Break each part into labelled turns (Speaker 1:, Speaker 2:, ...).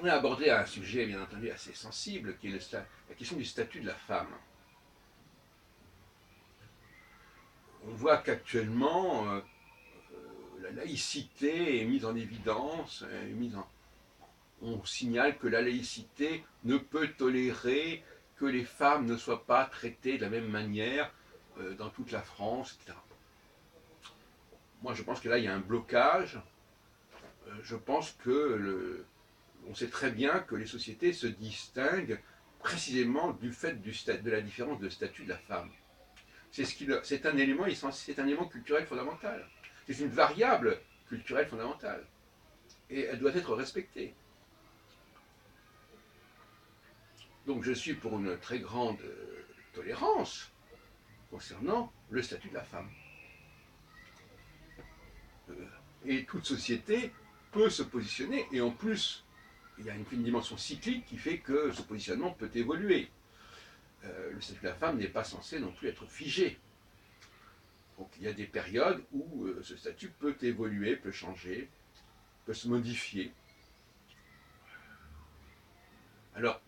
Speaker 1: on a abordé un sujet, bien entendu, assez sensible, qui est la question du statut de la femme. On voit qu'actuellement, la laïcité est mise en évidence, on signale que la laïcité ne peut tolérer que les femmes ne soient pas traitées de la même manière dans toute la France, etc. Moi, je pense que là, il y a un blocage. Je pense que on sait très bien que les sociétés se distinguent précisément du fait de la différence de statut de la femme. C'est un élément, c'est un élément culturel fondamental. C'est une variable culturelle fondamentale. Et elle doit être respectée. Donc je suis pour une très grande tolérance concernant le statut de la femme. Et toute société peut se positionner, et en plus, il y a une dimension cyclique qui fait que ce positionnement peut évoluer. Le statut de la femme n'est pas censé non plus être figé. Donc il y a des périodes où ce statut peut évoluer, peut changer, peut se modifier. Alors,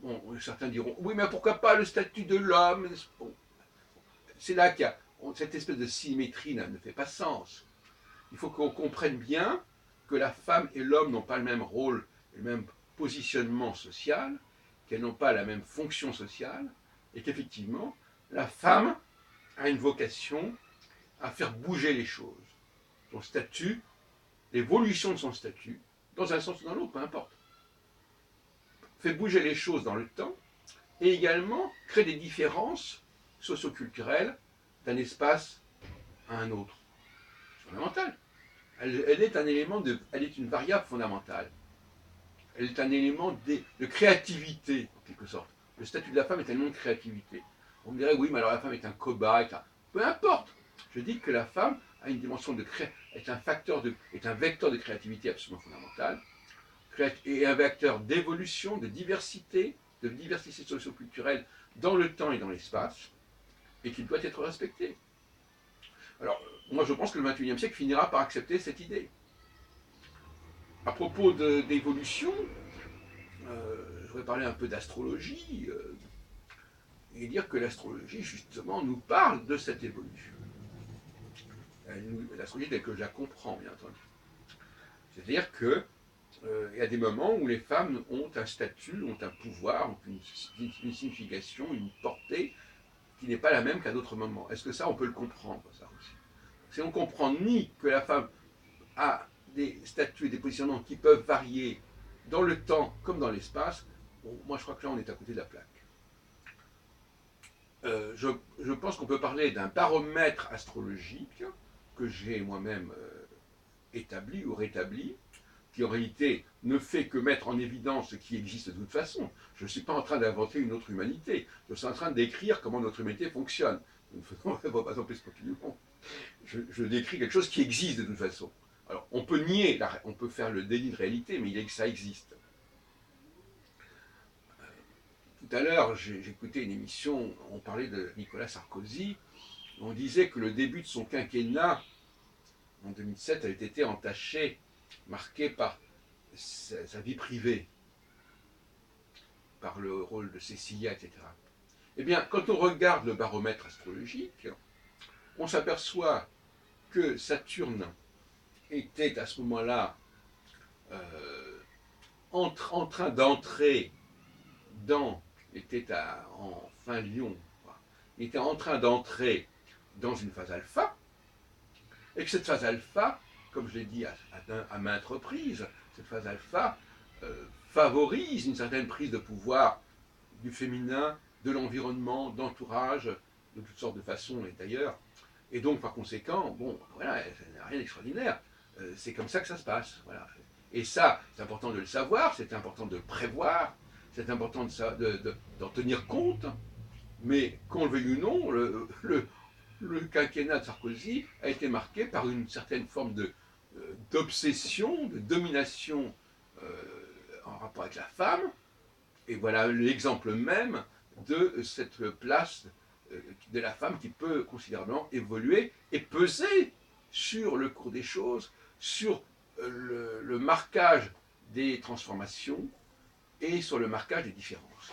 Speaker 1: bon, certains diront, oui, mais pourquoi pas le statut de l'homme? Bon, c'est là qu'il y a cette espèce de symétrie ne fait pas sens. Il faut qu'on comprenne bien que la femme et l'homme n'ont pas le même rôle, le même positionnement social, qu'elles n'ont pas la même fonction sociale, et qu'effectivement, la femme a une vocation à faire bouger les choses. Son statut, l'évolution de son statut, dans un sens ou dans l'autre, peu importe, fait bouger les choses dans le temps, et également crée des différences socioculturelles d'un espace à un autre. C'est fondamental. Elle est un élément elle est une variable fondamentale. Elle est un élément de créativité, en quelque sorte. Le statut de la femme est un élément de créativité. On me dirait, oui, mais alors la femme est un cobaye, etc. Peu importe. Je dis que la femme a une dimension est un vecteur de créativité absolument fondamental, et un vecteur d'évolution, de diversité socioculturelle dans le temps et dans l'espace, et qui doit être respecté. Alors, moi je pense que le XXIe siècle finira par accepter cette idée. À propos d'évolution, je voudrais parler un peu d'astrologie et dire que l'astrologie, justement, nous parle de cette évolution. L'astrologie telle que je la comprends, bien entendu. C'est-à-dire que il y a des moments où les femmes ont un statut, ont un pouvoir, ont une signification, une portée qui n'est pas la même qu'à d'autres moments. Est-ce que ça, on peut le comprendre, ça aussi? Si on comprend ni que la femme a des statuts et des positionnements qui peuvent varier dans le temps comme dans l'espace, bon, moi je crois que là on est à côté de la plaque. Je pense qu'on peut parler d'un baromètre astrologique que j'ai moi-même établi ou rétabli, qui en réalité ne fait que mettre en évidence ce qui existe de toute façon. Je ne suis pas en train d'inventer une autre humanité, je suis en train de décrire comment notre humanité fonctionne. Ne faisons pas en plus continuellement. Je décris quelque chose qui existe de toute façon. Alors, on peut nier, on peut faire le déni de réalité, mais ça existe. Tout à l'heure, j'écoutais une émission, on parlait de Nicolas Sarkozy, on disait que le début de son quinquennat, en 2007, avait été entaché, marqué par sa vie privée, par le rôle de Cécilia, etc. Eh bien, quand on regarde le baromètre astrologique, on s'aperçoit que Saturne était à ce moment-là en train d'entrer en fin Lion, il était en train d'entrer dans une phase alpha, et que cette phase alpha, comme je l'ai dit à maintes reprises, cette phase alpha favorise une certaine prise de pouvoir du féminin, de l'environnement, d'entourage, de toutes sortes de façons et d'ailleurs. Et donc, par conséquent, bon, voilà, ça n'a rien d'extraordinaire. C'est comme ça que ça se passe. Voilà. Et ça, c'est important de le savoir, c'est important de le prévoir, c'est important d'en tenir compte, mais qu'on le veuille ou non, le quinquennat de Sarkozy a été marqué par une certaine forme d'obsession, de domination en rapport avec la femme, et voilà l'exemple même de cette place de la femme qui peut considérablement évoluer et peser sur le cours des choses, sur le marquage des transformations et sur le marquage des différences.